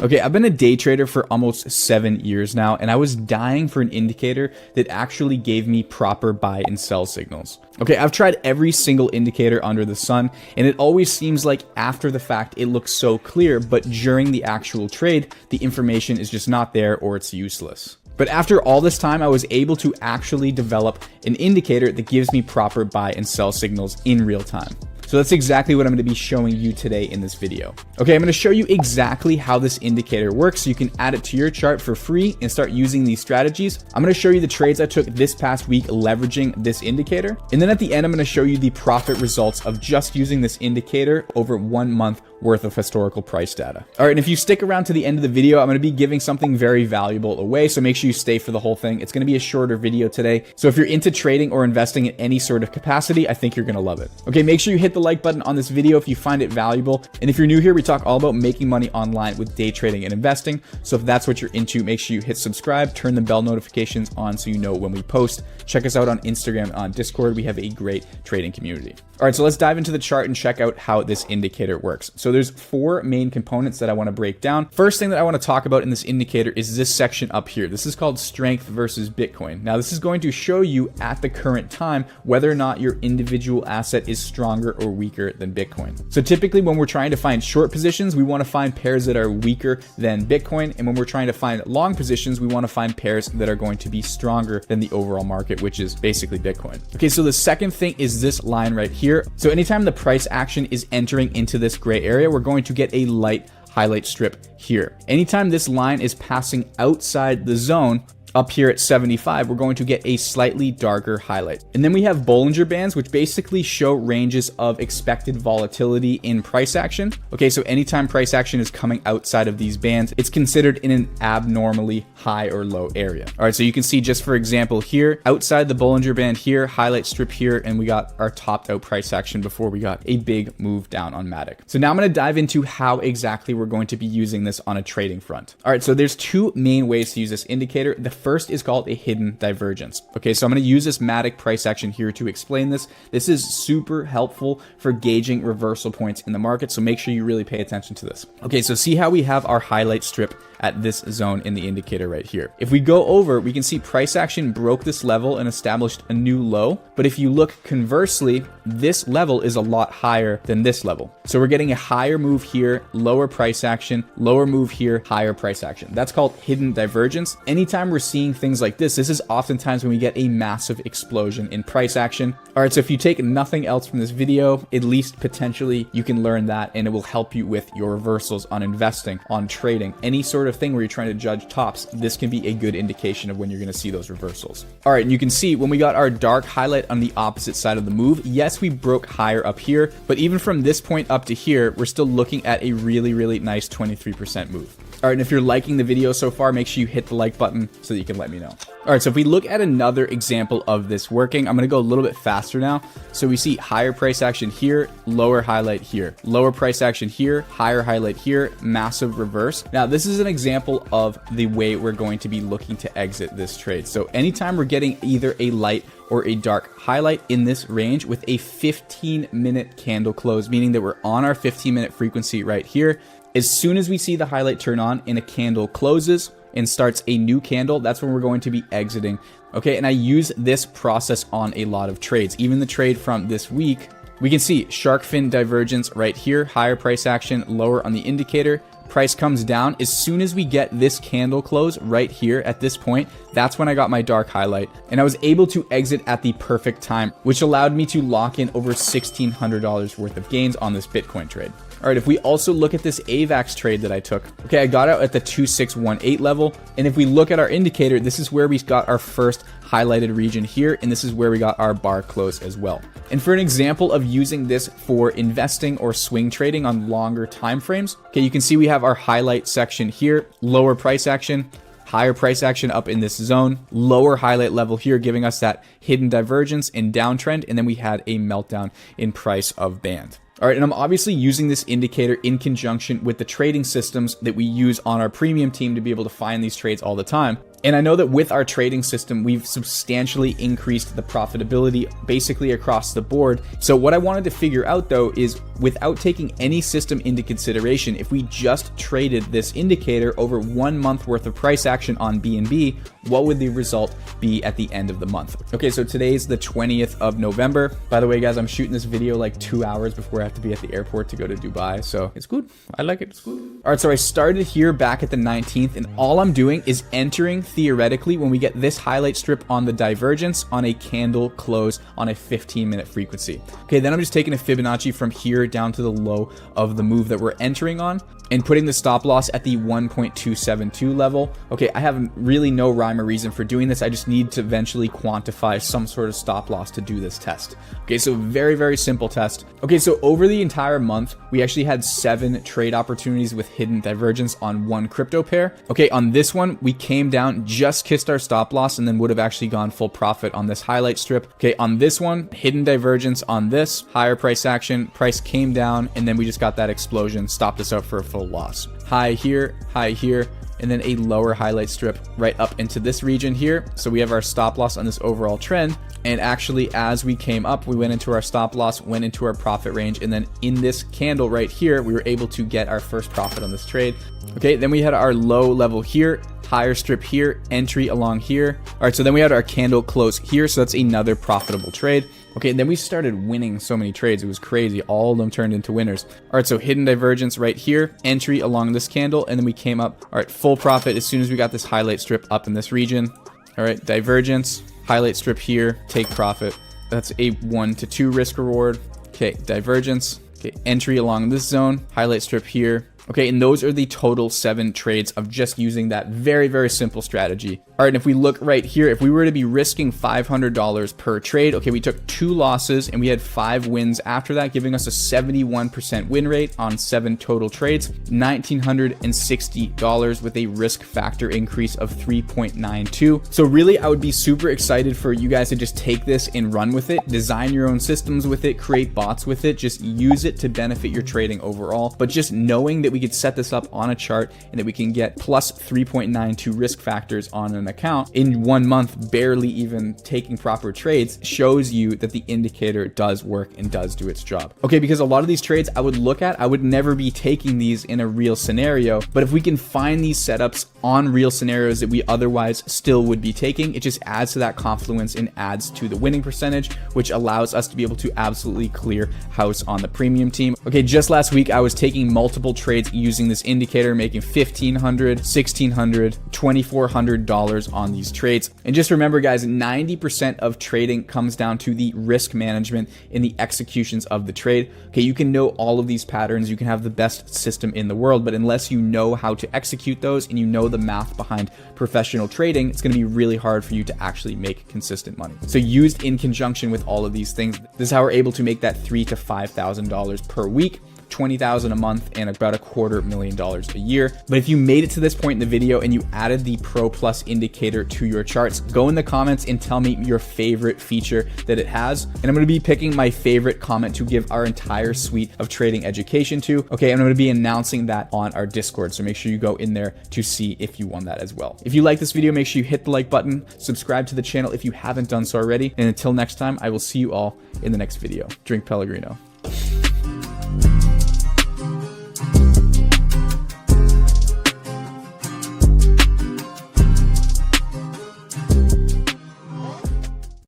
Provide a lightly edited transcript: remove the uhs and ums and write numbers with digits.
Okay, I've been a day trader for almost 7 years now, and I was dying for an indicator that actually gave me proper buy and sell signals. Okay, I've tried every single indicator under the sun, and it always seems like after the fact it looks so clear, but during the actual trade, the information is just not there or it's useless. But after all this time, I was able to actually develop an indicator that gives me proper buy and sell signals in real time. So that's exactly what I'm going to be showing you today in this video. Okay, I'm going to show you exactly how this indicator works so you can add it to your chart for free and start using these strategies. I'm going to show you the trades I took this past week leveraging this indicator. And then at the end, I'm going to show you the profit results of just using this indicator over 1 month worth of historical price data. All right, and if you stick around to the end of the video, I'm going to be giving something very valuable away, so make sure you stay for the whole thing. It's going to be a shorter video today, so if you're into trading or investing in any sort of capacity, I think you're going to love it. Okay, make sure you hit the like button on this video if you find it valuable, and if you're new here, we talk all about making money online with day trading and investing, so if that's what you're into, make sure you hit subscribe, turn the bell notifications on so you know when we post. Check us out on Instagram, on Discord. We have a great trading community. All right, so let's dive into the chart and check out how this indicator works. So there's 4 main components that I want to break down. First thing that I want to talk about in this indicator is this section up here. This is called strength versus Bitcoin. Now, this is going to show you at the current time whether or not your individual asset is stronger or weaker than Bitcoin. So typically when we're trying to find short positions, we want to find pairs that are weaker than Bitcoin. And when we're trying to find long positions, we want to find pairs that are going to be stronger than the overall market, which is basically Bitcoin. Okay, so the second thing is this line right here. So anytime the price action is entering into this gray area, we're going to get a light highlight strip here. Anytime this line is passing outside the zone, up here at 75, we're going to get a slightly darker highlight. And then we have Bollinger Bands, which basically show ranges of expected volatility in price action. Okay, so anytime price action is coming outside of these bands, it's considered in an abnormally high or low area. All right, so you can see just for example here, outside the Bollinger Band here, highlight strip here, and we got our topped out price action before we got a big move down on Matic. So now I'm gonna dive into how exactly we're going to be using this on a trading front. All right, so there's 2 main ways to use this indicator. The first is called a hidden divergence. Okay, so I'm going to use this Matic price action here to explain this. This is super helpful for gauging reversal points in the market, so make sure you really pay attention to this. Okay, so see how we have our highlight strip at this zone in the indicator right here. If we go over, we can see price action broke this level and established a new low. But if you look conversely, this level is a lot higher than this level. So we're getting a higher move here, lower price action, lower move here, higher price action. That's called hidden divergence. Anytime we're seeing things like this is oftentimes when we get a massive explosion in price action. All right, so if you take nothing else from this video, at least potentially you can learn that, and it will help you with your reversals on investing, on trading, any sort of thing where you're trying to judge tops. This can be a good indication of when you're going to see those reversals. All right, and you can see when we got our dark highlight on the opposite side of the move, yes, we broke higher up here, but even from this point up to here, we're still looking at a really, really nice 23% move. All right, and if you're liking the video so far, make sure you hit the like button so that you can let me know. All right, so if we look at another example of this working, I'm going to go a little bit faster now. So we see higher price action here, lower highlight here, lower price action here, higher highlight here, massive reverse. Now, this is an example of the way we're going to be looking to exit this trade. So anytime we're getting either a light or a dark highlight in this range with a 15-minute candle close, meaning that we're on our 15-minute frequency right here, as soon as we see the highlight turn on and a candle closes and starts a new candle, that's when we're going to be exiting. Okay, and I use this process on a lot of trades. Even the trade from this week, we can see shark fin divergence right here, higher price action, lower on the indicator. Price comes down. As soon as we get this candle close right here at this point, that's when I got my dark highlight, and I was able to exit at the perfect time, which allowed me to lock in over $1,600 worth of gains on this Bitcoin trade. All right, if we also look at this AVAX trade that I took, okay, I got out at the 2618 level. And if we look at our indicator, this is where we got our first highlighted region here. And this is where we got our bar close as well. And for an example of using this for investing or swing trading on longer time frames, okay, you can see we have our highlight section here, lower price action, higher price action up in this zone, lower highlight level here, giving us that hidden divergence and downtrend. And then we had a meltdown in price of band. All right, and I'm obviously using this indicator in conjunction with the trading systems that we use on our premium team to be able to find these trades all the time. And I know that with our trading system, we've substantially increased the profitability basically across the board. So what I wanted to figure out though is, without taking any system into consideration, if we just traded this indicator over 1 month worth of price action on BNB, what would the result be at the end of the month? Okay, so today's the 20th of November. By the way, guys, I'm shooting this video like 2 hours before I have to be at the airport to go to Dubai. So it's good. I like it. It's good. All right, so I started here back at the 19th, and all I'm doing is entering theoretically when we get this highlight strip on the divergence on a candle close on a 15-minute frequency. Okay, then I'm just taking a Fibonacci from here down to the low of the move that we're entering on and putting the stop loss at the 1.272 level. Okay, I have really no rhyme or reason for doing this. I just need to eventually quantify some sort of stop loss to do this test. Okay, so very, very simple test. Okay, so over the entire month, we actually had 7 trade opportunities with hidden divergence on one crypto pair. Okay, on this one, we came down, just kissed our stop loss, and then would have actually gone full profit on this highlight strip. Okay, on this one, hidden divergence on this, higher price action, price came down, and then we just got that explosion, stopped us out for a full loss. High here, and then a lower highlight strip right up into this region here. So we have our stop loss on this overall trend. And actually, as we came up, we went into our stop loss, went into our profit range. And then in this candle right here, we were able to get our first profit on this trade. Okay, then we had our low level here, higher strip here, entry along here. All right, so then we had our candle close here. So that's another profitable trade. Okay, and then we started winning so many trades. It was crazy. All of them turned into winners. All right, so hidden divergence right here, entry along this candle, and then we came up. All right, full profit as soon as we got this highlight strip up in this region. All right, divergence, highlight strip here, take profit. That's a 1 to 2 risk reward. Okay, divergence. Okay, entry along this zone, highlight strip here. Okay, and those are the total 7 trades of just using that very, very simple strategy. All right, and if we look right here, if we were to be risking $500 per trade, okay, we took 2 losses and we had 5 wins after that, giving us a 71% win rate on 7 total trades, $1,960 with a risk factor increase of 3.92. So really, I would be super excited for you guys to just take this and run with it, design your own systems with it, create bots with it, just use it to benefit your trading overall. But just knowing that we could set this up on a chart and that we can get plus 3.92 risk factors on an account in 1 month, barely even taking proper trades, shows you that the indicator does work and does do its job. Okay, because a lot of these trades I would look at, I would never be taking these in a real scenario, but if we can find these setups on real scenarios that we otherwise still would be taking, it just adds to that confluence and adds to the winning percentage, which allows us to be able to absolutely clear house on the premium team. Okay, just last week I was taking multiple trades using this indicator, making $1,500, $1,600, $2,400 on these trades. And just remember, guys, 90% of trading comes down to the risk management in the executions of the trade. Okay, you can know all of these patterns, you can have the best system in the world, but unless you know how to execute those and you know the math behind professional trading, it's going to be really hard for you to actually make consistent money. So used in conjunction with all of these things, this is how we're able to make that $3,000 to $5,000 per week, $20,000 a month, and about $250,000 a year. But if you made it to this point in the video and you added the Pro Plus indicator to your charts, go in the comments and tell me your favorite feature that it has. And I'm going to be picking my favorite comment to give our entire suite of trading education to. Okay, I'm going to be announcing that on our Discord. So make sure you go in there to see if you won that as well. If you like this video, make sure you hit the like button, subscribe to the channel if you haven't done so already. And until next time, I will see you all in the next video. Drink Pellegrino.